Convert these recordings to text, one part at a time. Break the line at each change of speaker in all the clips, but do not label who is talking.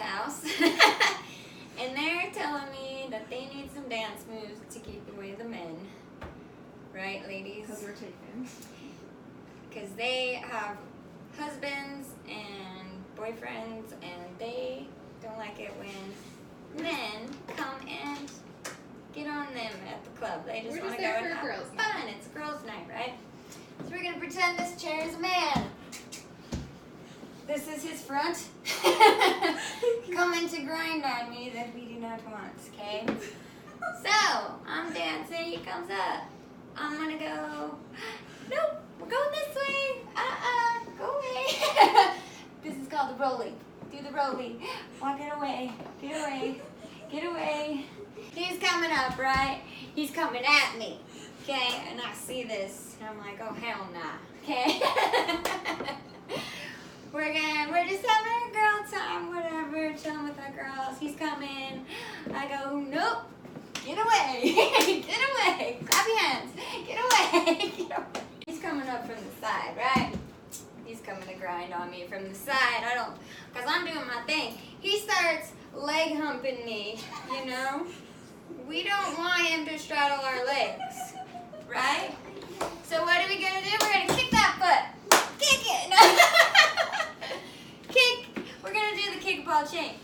house. And they're telling me that they need some dance moves to keep away the men. Right, ladies?
Because we're taken.
Because they have husbands and boyfriends, and they don't like it when men come and get on them at the club. They just want to go and have fun. It's a girls' night, right? So we're going to pretend this chair is a man. This is his front. Coming to grind on me that we do not want, okay? So, I'm dancing. He comes up. I'm going to go, nope, we're going this way. Go away. This is called the rolling. Do the rolling. Walk it away. Get away. Get away. He's coming up, right? He's coming at me, okay? And I see this, and I'm like, oh, hell nah, okay? We're just having a girl time, whatever, chilling with our girls. He's coming. I go, nope. Get away. Get away. Clap your hands. Get away. Get away. He's coming up from the side, right? He's coming to grind on me from the side. Because I'm doing my thing. He starts leg humping me, you know? We don't want him to straddle our legs, right? So what are we going to do? We're going to kick that foot. Kick it. Kick. We're going to do the kick ball chain.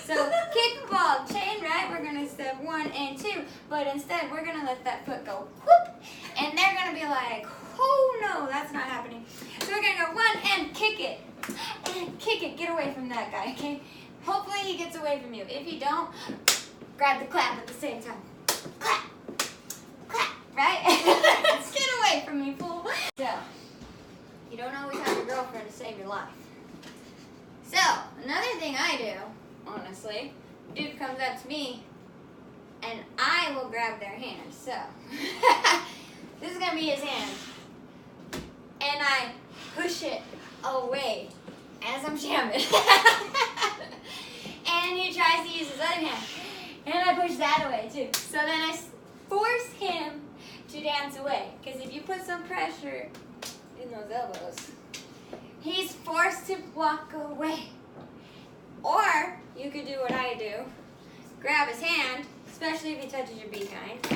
So kick ball chain, right? We're going to step 1 and 2. But instead, we're going to let that foot go whoop. And they're going to be like, oh no, that's not happening. So we're going to go 1 and kick it. And kick it. Get away from that guy, okay? Hopefully he gets away from you. If you don't, grab the clap at the same time. Clap. Clap. Right? Get away from me, fool. So, you don't always have a girlfriend to save your life. So, another thing I do, honestly, dude comes up to me, and I will grab their hand. So, this is going to be his hand. And I push it away as I'm jamming. And he tries to use his other hand. And I push that away too. So then I force him to dance away. Because if you put some pressure in those elbows, he's forced to walk away. Or you could do what I do. Grab his hand, especially if he touches your behind.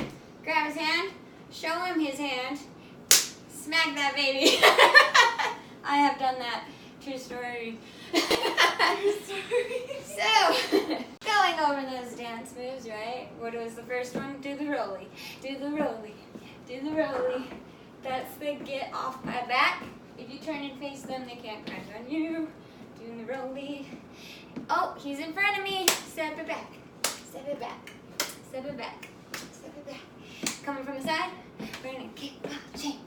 Grab his hand, show him his hand, smack that baby. I have done that. True story. So, going over those dance moves, right? What was the first one? Do the rolly. Do the rolly. Do the rolly. That's the get off my back. If you turn and face them, they can't grind on you. Do the rolly. Oh, he's in front of me. Step it back. Step it back. Step it back. Step it back. Coming from the side, we're going to kick up, chain.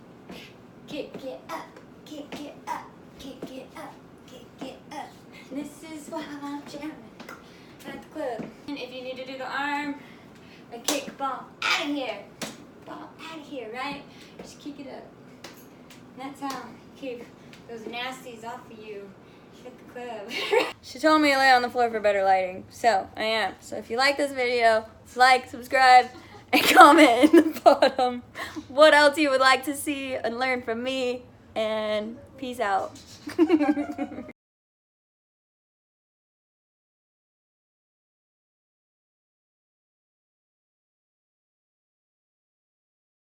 Kick it up. Kick it up. Kick it up. Kick it up. This is while I'm jamming at the club. And if you need to do the arm, a kick, ball out of here. Ball out of here, right? Just kick it up. And that's how you keep those nasties off of you at the club. She told me to lay on the floor for better lighting, so I am. So if you like this video, like, subscribe, and comment in the bottom what else you would like to see and learn from me. And peace out.